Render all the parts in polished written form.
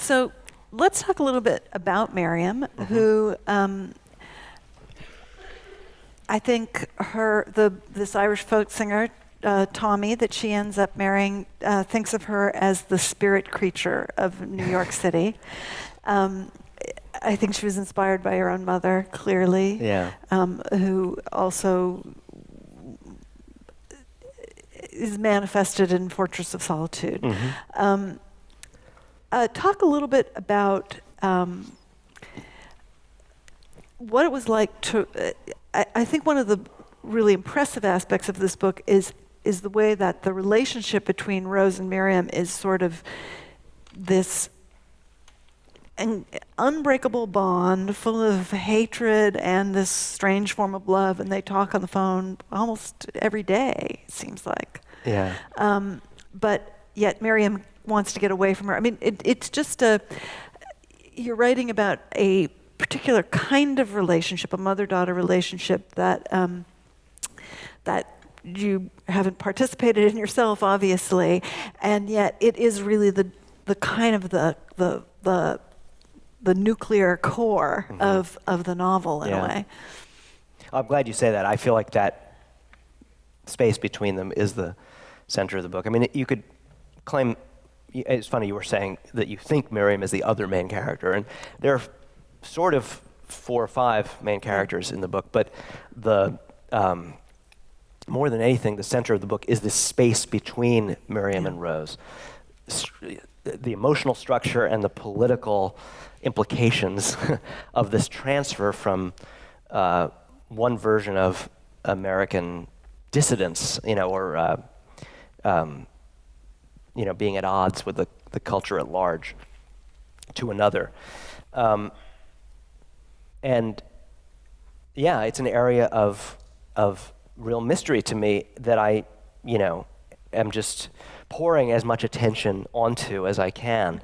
So let's talk a little bit about Miriam, who I think this Irish folk singer, Tommy, that she ends up marrying, thinks of her as the spirit creature of New York City. I think she was inspired by her own mother, clearly, who also is manifested in Fortress of Solitude. Talk a little bit about what it was like to. I think one of the really impressive aspects of this book is the way that the relationship between Rose and Miriam is sort of this an unbreakable bond full of hatred and this strange form of love, and they talk on the phone almost every day, it seems like. Yeah. But yet Miriam wants to get away from her. I mean, it's just you're writing about a particular kind of relationship, a mother-daughter relationship that you haven't participated in yourself, obviously, and yet it is really the kind of the nuclear core of the novel in a way. I'm glad you say that. I feel like that space between them is the center of the book. I mean, you could claim, it's funny you were saying that you think Miriam is the other main character, and there are sort of 4 or 5 main characters in the book, but the more than anything, the center of the book is this space between Miriam and Rose. The emotional structure and the political implications of this transfer from one version of American dissidence, or being at odds with the culture at large, to another. And yeah, it's an area of real mystery to me that I, am just pouring as much attention onto as I can.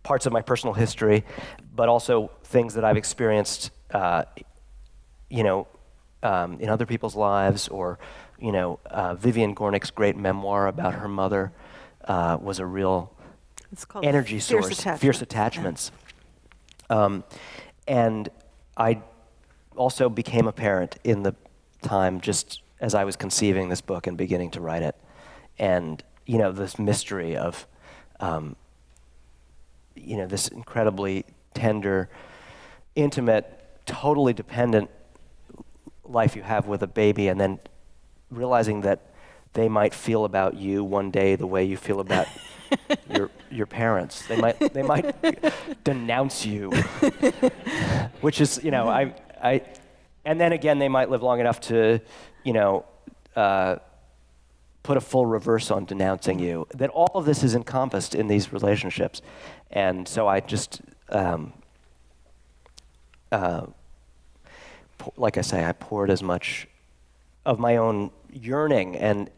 Parts of my personal history, but also things that I've experienced, in other people's lives, or, Vivian Gornick's great memoir about her mother was a real energy source, Fierce Attachments. And I also became a parent in the time just as I was conceiving this book and beginning to write it. And, this mystery of, this incredibly tender, intimate, totally dependent life you have with a baby, and then realizing that they might feel about you one day the way you feel about your parents. They might denounce you, which is, I and then again, they might live long enough to, put a full reverse on denouncing you. That all of this is encompassed in these relationships. And so I just, like I say, I poured as much of my own yearning and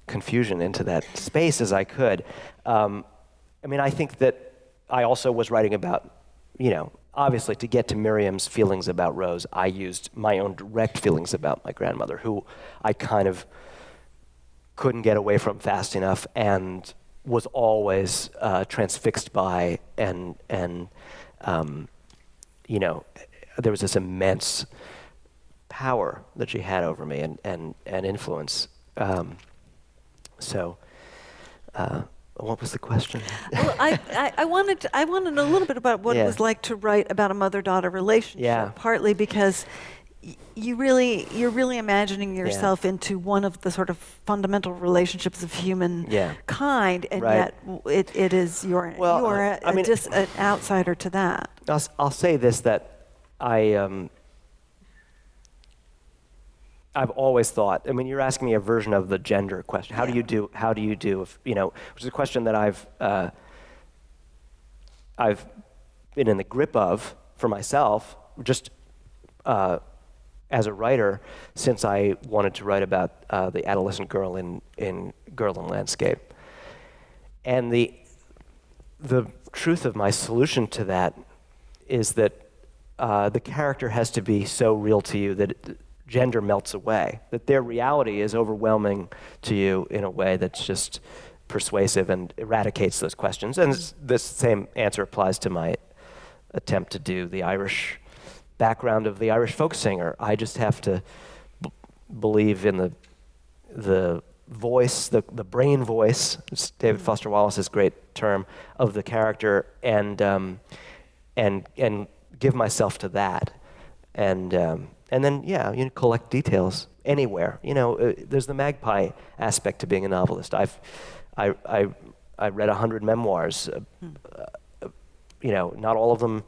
confusion into that space as I could. I think that I also was writing about, obviously to get to Miriam's feelings about Rose, I used my own direct feelings about my grandmother, who I kind of couldn't get away from fast enough and was always transfixed by, and there was this immense power that she had over me and influence. What was the question? Well, I wanted to know a little bit about what it was like to write about a mother-daughter relationship. Yeah. Partly because you're really imagining yourself into one of the sort of fundamental relationships of humankind, and yet it is you're an outsider to that. I'll say this, that I've always thought, you're asking me a version of the gender question. How do you do, if, which is a question that I've been in the grip of for myself, just as a writer, since I wanted to write about the adolescent girl in Girl in Landscape. And the truth of my solution to that is that the character has to be so real to you that gender melts away, that their reality is overwhelming to you in a way that's just persuasive and eradicates those questions. And this same answer applies to my attempt to do the Irish background of the Irish folk singer. I just have to believe in the voice, the brain voice, it's David Foster Wallace's great term, of the character, and give myself to that, and then collect details anywhere. There's the magpie aspect to being a novelist. I read 100 memoirs. Not all of them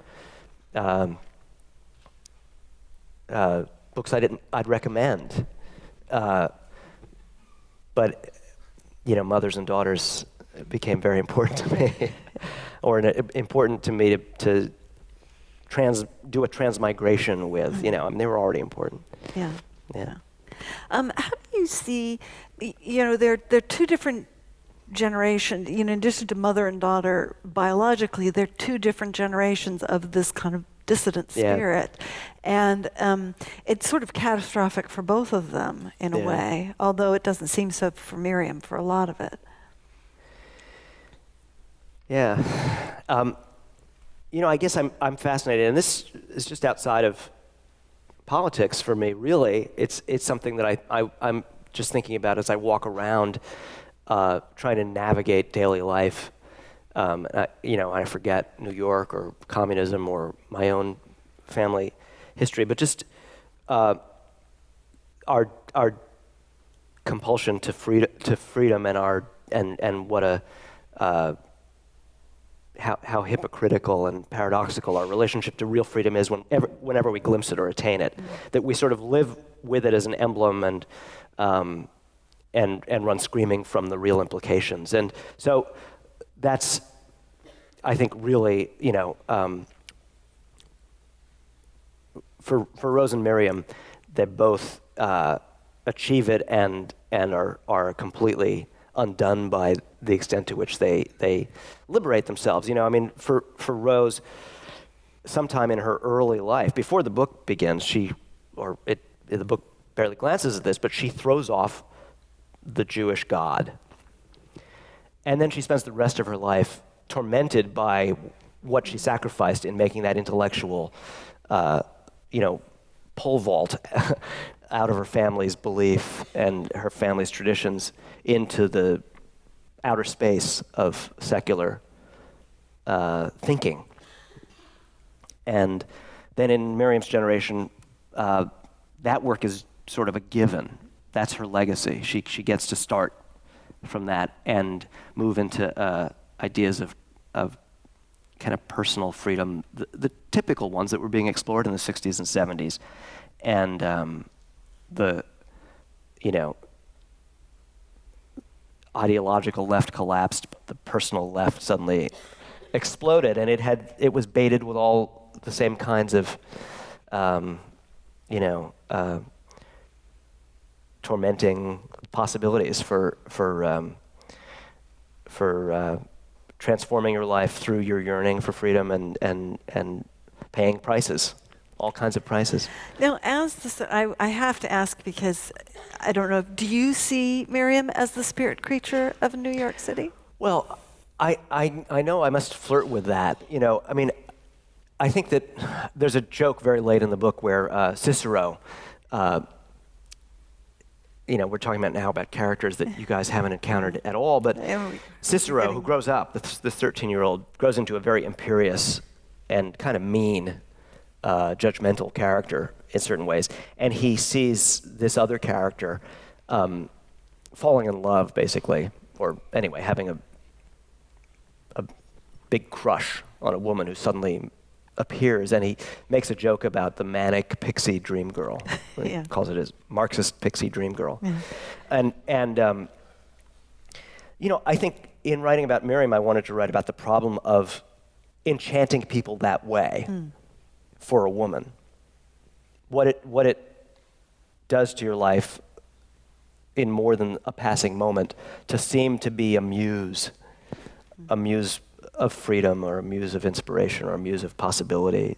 books I'd recommend. But mothers and daughters became very important to me, or important to me to do a transmigration with. They were already important. Yeah. Yeah. How do you see? They're two different generations. In addition to mother and daughter, biologically, they're two different generations of this kind of dissident spirit. And it's sort of catastrophic for both of them in a way, although it doesn't seem so for Miriam for a lot of it. Yeah. I guess I'm fascinated, and this is just outside of politics for me, really. It's something that I'm just thinking about as I walk around trying to navigate daily life. I forget New York or communism or my own family history, but just our compulsion to freedom and what how hypocritical and paradoxical our relationship to real freedom is whenever we glimpse it or attain it. That we sort of live with it as an emblem and run screaming from the real implications. And so that's, I think, really, for Rose and Miriam, they both achieve it and are completely undone by the extent to which they liberate themselves. For Rose, sometime in her early life, before the book begins, the book barely glances at this, but she throws off the Jewish God. And then she spends the rest of her life tormented by what she sacrificed in making that intellectual, pole vault out of her family's belief and her family's traditions into the outer space of secular thinking. And then in Miriam's generation, that work is sort of a given. That's her legacy. She gets to start from that and move into ideas of kind of personal freedom, the typical ones that were being explored in the 60s and 70s. And the ideological left collapsed, but the personal left suddenly exploded, and it was baited with all the same kinds of tormenting possibilities for transforming your life through your yearning for freedom and paying prices, all kinds of prices. Now, I have to ask, because I don't know, do you see Miriam as the spirit creature of New York City? Well, I know I must flirt with that. I think that there's a joke very late in the book where Cicero, we're talking about now about characters that you guys haven't encountered at all, but Cicero, who grows up, this 13-year-old, grows into a very imperious and kind of mean, judgmental character in certain ways. And he sees this other character falling in love, basically, or anyway, having a big crush on a woman who suddenly appears, and he makes a joke about the manic pixie dream girl. He calls it his Marxist pixie dream girl. Yeah. And I think in writing about Miriam, I wanted to write about the problem of enchanting people that way for a woman. What it does to your life in more than a passing moment to seem to be a muse of freedom, or a muse of inspiration, or a muse of possibility,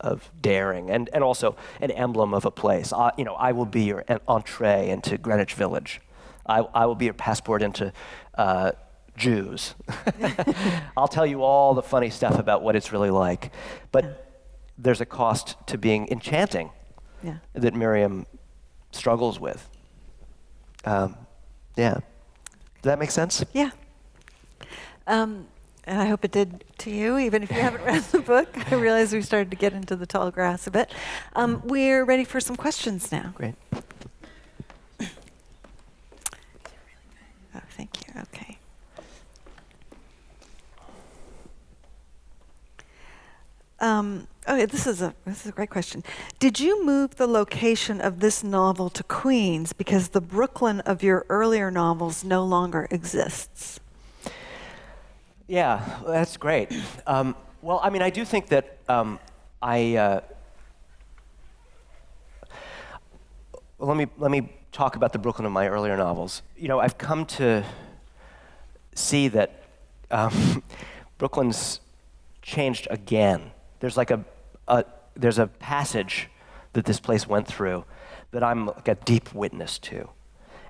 of daring, and also an emblem of a place. I will be your entree into Greenwich Village. I will be your passport into Jews. I'll tell you all the funny stuff about what it's really like. But there's a cost to being enchanting that Miriam struggles with. Does that make sense? Yeah. And I hope it did to you, even if you haven't read the book. I realize we started to get into the tall grass a bit. We're ready for some questions now. Great. Oh, thank you. Okay. Okay, this is a great question. Did you move the location of this novel to Queens because the Brooklyn of your earlier novels no longer exists? Yeah, that's great. Well, I mean, I do think that let me talk about the Brooklyn of my earlier novels. I've come to see that Brooklyn's changed again. There's like there's a passage that this place went through that I'm like a deep witness to.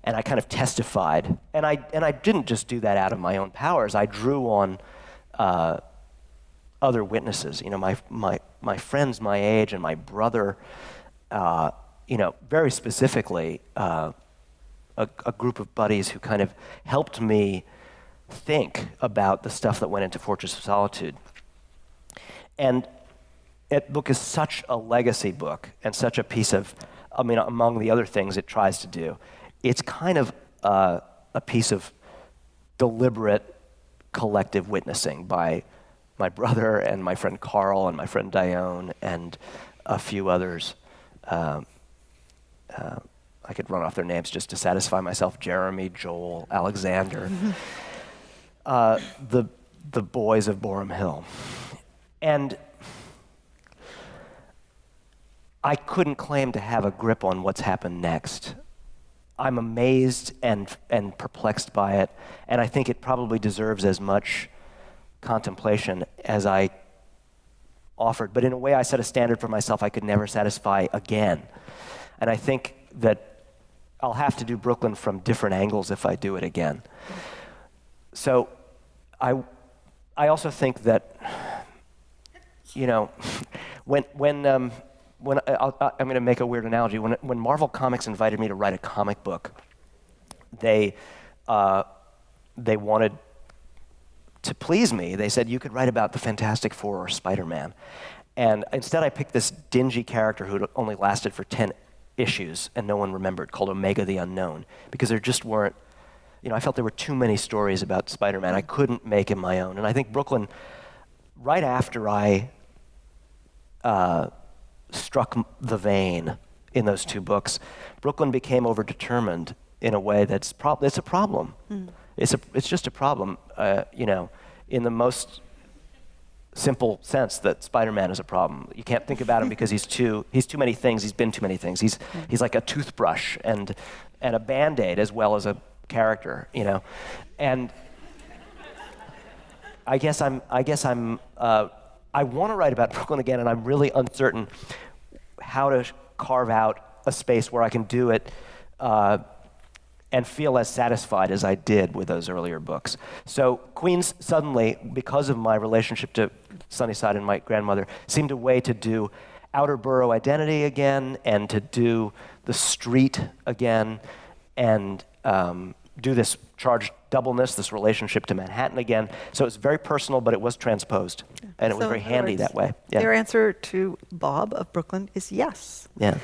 And I kind of testified, and I didn't just do that out of my own powers. I drew on other witnesses. My friends my age and my brother. Very specifically, a group of buddies who kind of helped me think about the stuff that went into Fortress of Solitude. And that book is such a legacy book and such a piece of, among the other things it tries to do, it's kind of a piece of deliberate collective witnessing by my brother and my friend Carl and my friend Dione and a few others. I could run off their names just to satisfy myself. Jeremy, Joel, Alexander, the boys of Borum Hill. And I couldn't claim to have a grip on what's happened next. I'm amazed and perplexed by it, and I think it probably deserves as much contemplation as I offered. But in a way, I set a standard for myself I could never satisfy again. And I think that I'll have to do Brooklyn from different angles if I do it again. So I also think that, I'm going to make a weird analogy. When Marvel Comics invited me to write a comic book, they wanted to please me. They said, you could write about the Fantastic Four or Spider-Man. And instead I picked this dingy character who only lasted for 10 issues and no one remembered, called Omega the Unknown, because there just weren't, I felt there were too many stories about Spider-Man. I couldn't make him my own. And I think Brooklyn, right after I struck the vein in those two books, Brooklyn became overdetermined in a way it's a problem. Mm. It's just a problem, in the most simple sense that Spider-Man is a problem. You can't think about him because he's too many things. He's been too many things. He's like a toothbrush and a Band-Aid as well as a character, And I guess I want to write about Brooklyn again, and I'm really uncertain how to carve out a space where I can do it and feel as satisfied as I did with those earlier books. So Queens suddenly, because of my relationship to Sunnyside and my grandmother, seemed a way to do outer borough identity again and to do the street again and do this charged doubleness, this relationship to Manhattan again. So it's very personal, but it was transposed. And it was very handy that way. Yeah. Your answer to Bob of Brooklyn is yes. Yeah.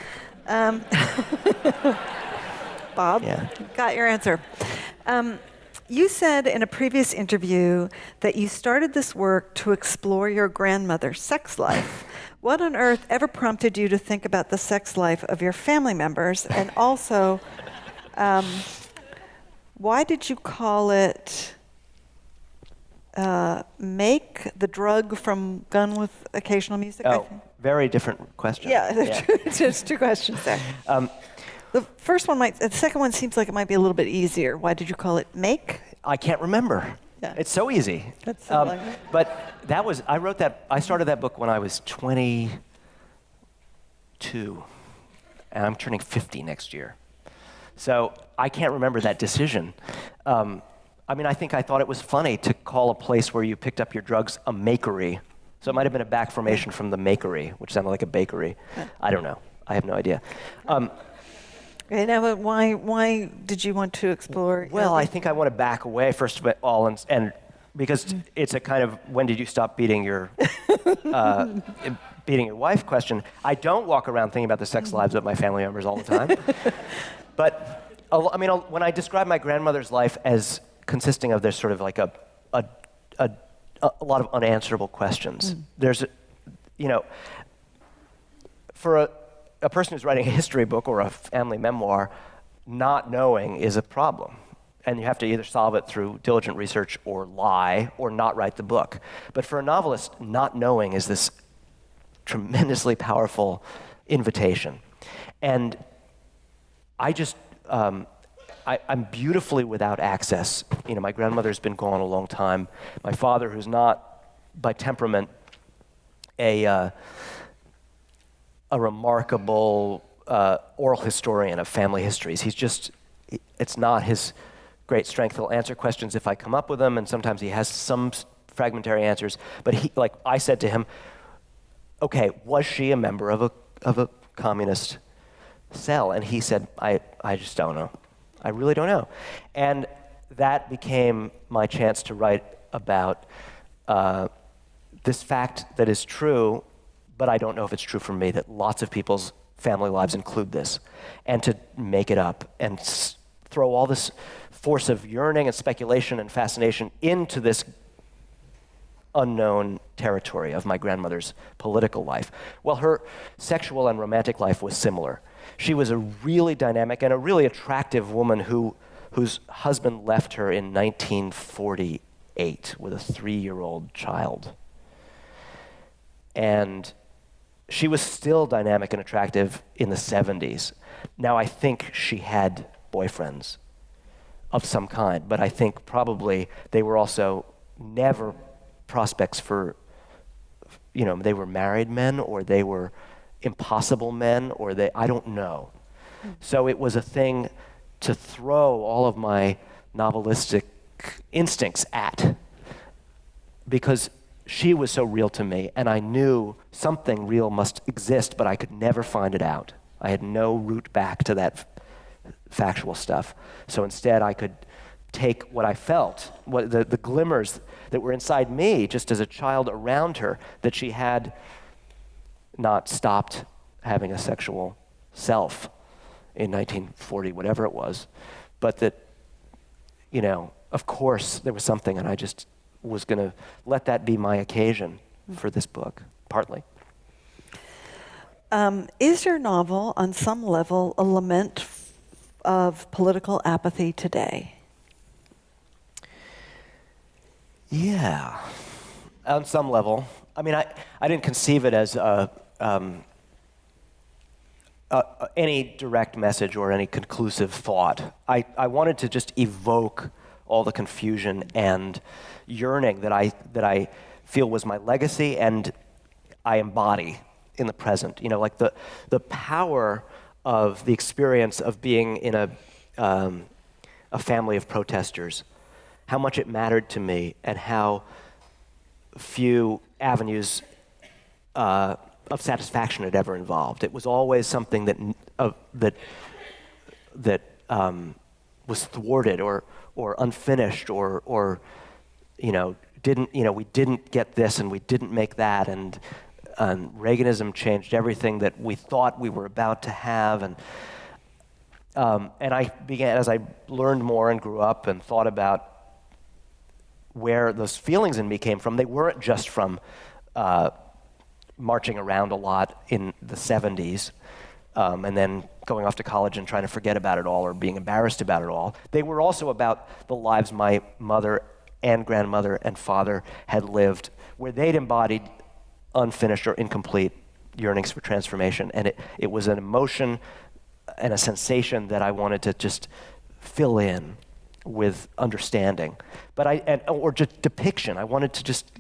Bob, got your answer. You said in a previous interview that you started this work to explore your grandmother's sex life. What on earth ever prompted you to think about the sex life of your family members? And also, why did you call it Make, the drug from Gun with Occasional Music? Oh, very different question. Yeah, just two questions there. The second one seems like it might be a little bit easier. Why did you call it Make? I can't remember. Yeah. It's so easy. That's so but I started that book when I was 23, 42, and I'm turning 50 next year. So I can't remember that decision. I mean, I think I thought it was funny to call a place where you picked up your drugs a makery. So it might have been a back formation from the makery, which sounded like a bakery. I don't know. I have no idea. Okay, now, but why did you want to explore? Well, I think I want to back away, first of all, and because it's a kind of, when did you stop beating your wife question. I don't walk around thinking about the sex lives of my family members all the time. But, I mean, when I describe my grandmother's life as consisting of, there's sort of like a lot of unanswerable questions. There's, for a person who's writing a history book or a family memoir, not knowing is a problem. And you have to either solve it through diligent research or lie or not write the book. But for a novelist, not knowing is this tremendously powerful invitation. And I just, I'm beautifully without access. My grandmother's been gone a long time. My father, who's not by temperament a remarkable oral historian of family histories. It's not his great strength. He'll answer questions if I come up with them, and sometimes he has some fragmentary answers. But I said to him, okay, was she a member of a communist cell? And he said, I just don't know. I really don't know. And that became my chance to write about this fact that is true, but I don't know if it's true for me, that lots of people's family lives include this, and to make it up and throw all this force of yearning and speculation and fascination into this unknown territory of my grandmother's political life. Well, her sexual and romantic life was similar. She was a really dynamic and a really attractive woman whose husband left her in 1948 with a 3-year-old child. And she was still dynamic and attractive in the 70s. Now, I think she had boyfriends of some kind, but I think probably they were also never prospects for, they were married men, or they were impossible men, or I don't know. So it was a thing to throw all of my novelistic instincts at, because she was so real to me, and I knew something real must exist, but I could never find it out. I had no route back to that factual stuff. So instead, I could take what I felt, the glimmers that were inside me just as a child around her, that she had not stopped having a sexual self in 1940, whatever it was, but that, of course there was something, and I just was going to let that be my occasion for this book, partly. Is your novel, on some level, a lament of political apathy today? Yeah, on some level. I mean, I didn't conceive it as any direct message or any conclusive thought. I wanted to just evoke all the confusion and yearning that I feel was my legacy and I embody in the present. Like the power of the experience of being in a family of protesters, how much it mattered to me, and how few avenues of satisfaction it ever involved. It was always something that was thwarted or unfinished or we didn't get this and we didn't make that, and Reaganism changed everything that we thought we were about to have, and I began, as I learned more and grew up and thought about where those feelings in me came from. They weren't just from marching around a lot in the 70s and then going off to college and trying to forget about it all or being embarrassed about it all. They were also about the lives my mother and grandmother and father had lived, where they'd embodied unfinished or incomplete yearnings for transformation. And it was an emotion and a sensation that I wanted to just fill in with understanding, or just depiction. I wanted to just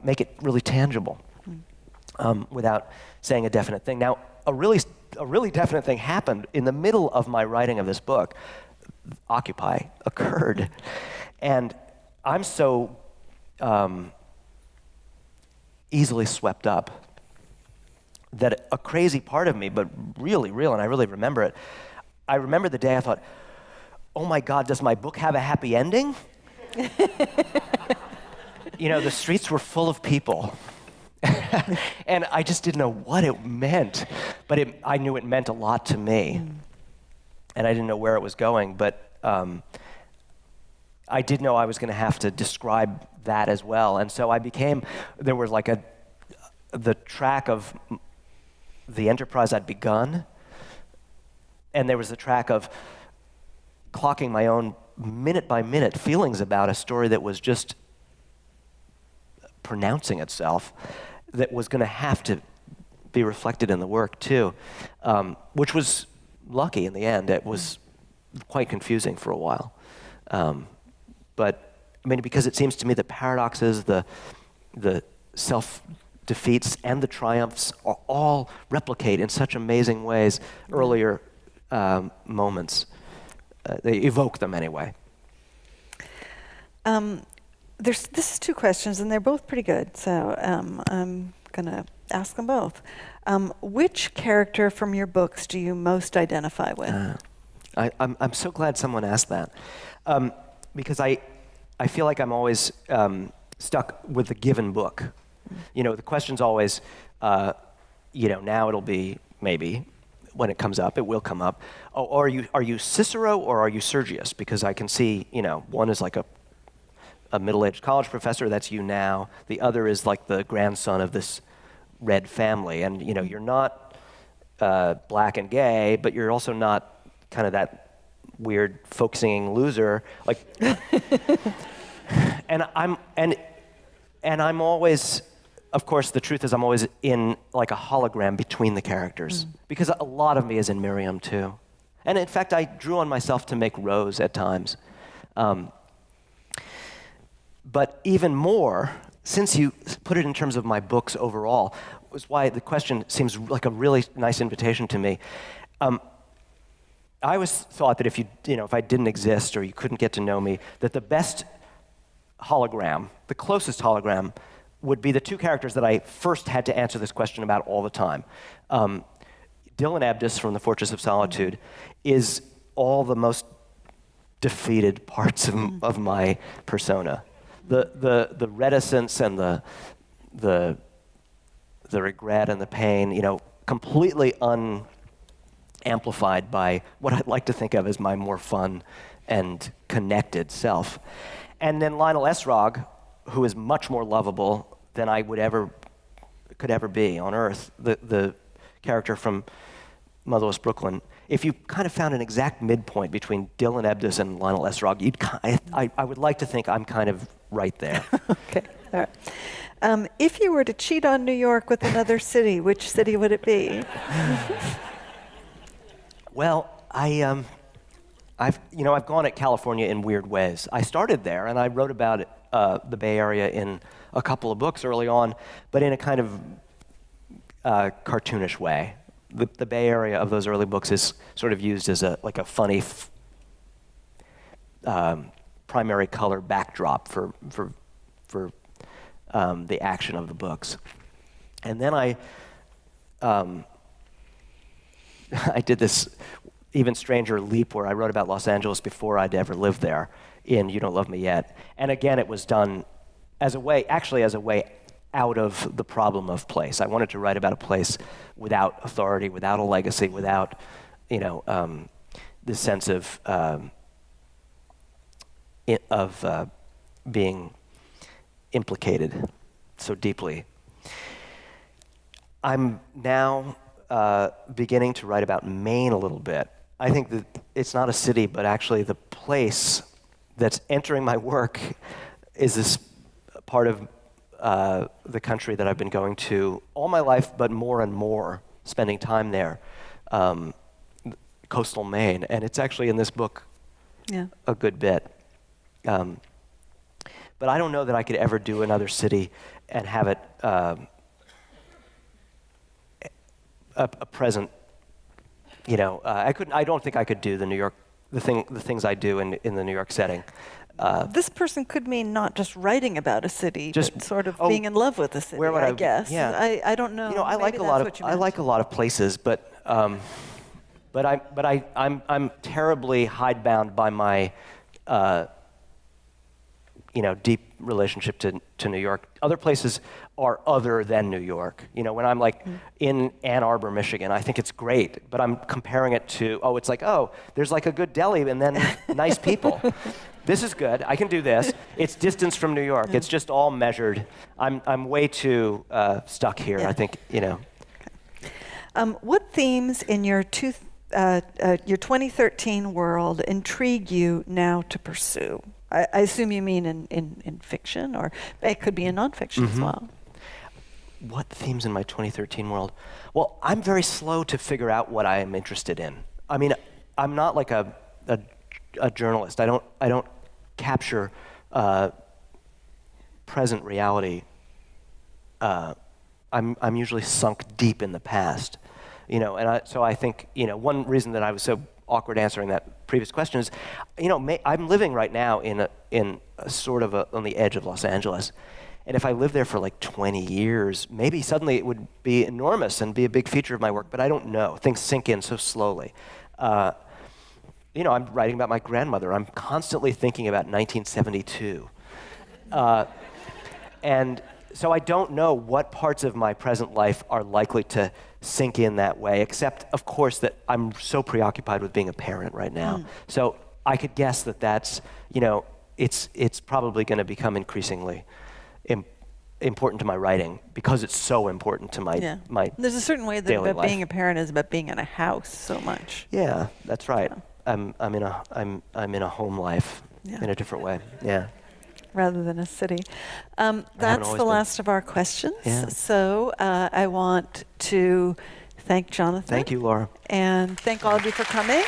make it really tangible. without saying a definite thing. Now, a really definite thing happened in the middle of my writing of this book. Occupy occurred, and I'm so easily swept up that a crazy part of me, but really real, and I really remember it. I remember the day I thought, "Oh my God, does my book have a happy ending?" The streets were full of people. And I just didn't know what it meant, but I knew it meant a lot to me. And I didn't know where it was going, but I did know I was going to have to describe that as well. And so there was like the track of the enterprise I'd begun, and there was the track of clocking my own minute-by-minute feelings about a story that was just pronouncing itself, that was going to have to be reflected in the work too, which was lucky in the end. It was quite confusing for a while. But I mean, because it seems to me the paradoxes, the self-defeats and the triumphs all replicate in such amazing ways earlier moments. They evoke them anyway. This is two questions, and they're both pretty good, so I'm going to ask them both. Which character from your books do you most identify with? I'm so glad someone asked that, because I feel like I'm always stuck with the given book. The question's always, now it'll be maybe, when it comes up, it will come up. Oh, are you Cicero or are you Sergius? Because I can see, one is like a middle-aged college professor, that's you now. The other is like the grandson of this red family. And, you're not black and gay, but you're also not kind of that weird folk-singing loser. Like, and I'm always, of course, the truth is I'm always in like a hologram between the characters, because a lot of me is in Miriam too. And in fact, I drew on myself to make Rose at times. But even more, since you put it in terms of my books overall, was why the question seems like a really nice invitation to me. I always thought that if I didn't exist or you couldn't get to know me, that the best hologram, the closest hologram, would be the two characters that I first had to answer this question about all the time. Dylan Abdus from the Fortress of Solitude is all the most defeated parts of my persona. The reticence and the regret and the pain, completely unamplified by what I'd like to think of as my more fun and connected self. And then Lionel Esrog, who is much more lovable than I could ever be on Earth, the character from Motherless Brooklyn. If you kind of found an exact midpoint between Dylan Abdus and Lionel Esrog, I would like to think I'm kind of right there. Okay, all right. If you were to cheat on New York with another city, which city would it be? Well, I've gone at California in weird ways. I started there, and I wrote about the Bay Area in a couple of books early on, but in a kind of cartoonish way. The Bay Area of those early books is sort of used as a funny primary color backdrop for the action of the books. And then I did this even stranger leap where I wrote about Los Angeles before I'd ever lived there in You Don't Love Me Yet. And again, it was done as a way out of the problem of place. I wanted to write about a place without authority, without a legacy, without, this sense of being implicated so deeply. I'm now beginning to write about Maine a little bit. I think that it's not a city, but actually the place that's entering my work is this part of the country that I've been going to all my life, but more and more spending time there, coastal Maine. And it's actually in this book a good bit. But I don't know that I could ever do another city and have it a present. I don't think I could do the things I do in the New York setting. This person could mean not just writing about a city, but sort of being in love with the city. Where would I guess. Yeah. I don't know. I like a lot of places, but I'm terribly hidebound by my deep relationship to New York. Other places are other than New York. When I'm like in Ann Arbor, Michigan, I think it's great, but I'm comparing it to, it's like, there's like a good deli and then nice people. This is good. I can do this. It's distance from New York. It's just all measured. I'm way too stuck here. I think. What themes in your 2013 world intrigue you now to pursue? I assume you mean in fiction, or it could be in nonfiction as well. What themes in my 2013 world? Well, I'm very slow to figure out what I am interested in. I mean, I'm not like a journalist. I don't capture present reality. I'm usually sunk deep in the past, so I think one reason that I was so awkward answering that previous question is, I'm living right now in a sort of on the edge of Los Angeles, and if I lived there for like 20 years, maybe suddenly it would be enormous and be a big feature of my work. But I don't know. Things sink in so slowly. I'm writing about my grandmother. I'm constantly thinking about 1972. And so I don't know what parts of my present life are likely to sink in that way, except, of course, that I'm so preoccupied with being a parent right now. So I could guess that's, it's probably going to become increasingly important to my writing because it's so important to my my There's a certain way that daily about life. being a parent is about being in a house so much. Yeah, that's right. Yeah. I'm in a home life in a different way. Yeah. Rather than a city. That's the last of our questions. Yeah. So I want to thank Jonathan. Thank you, Laura. And thank all of you for coming.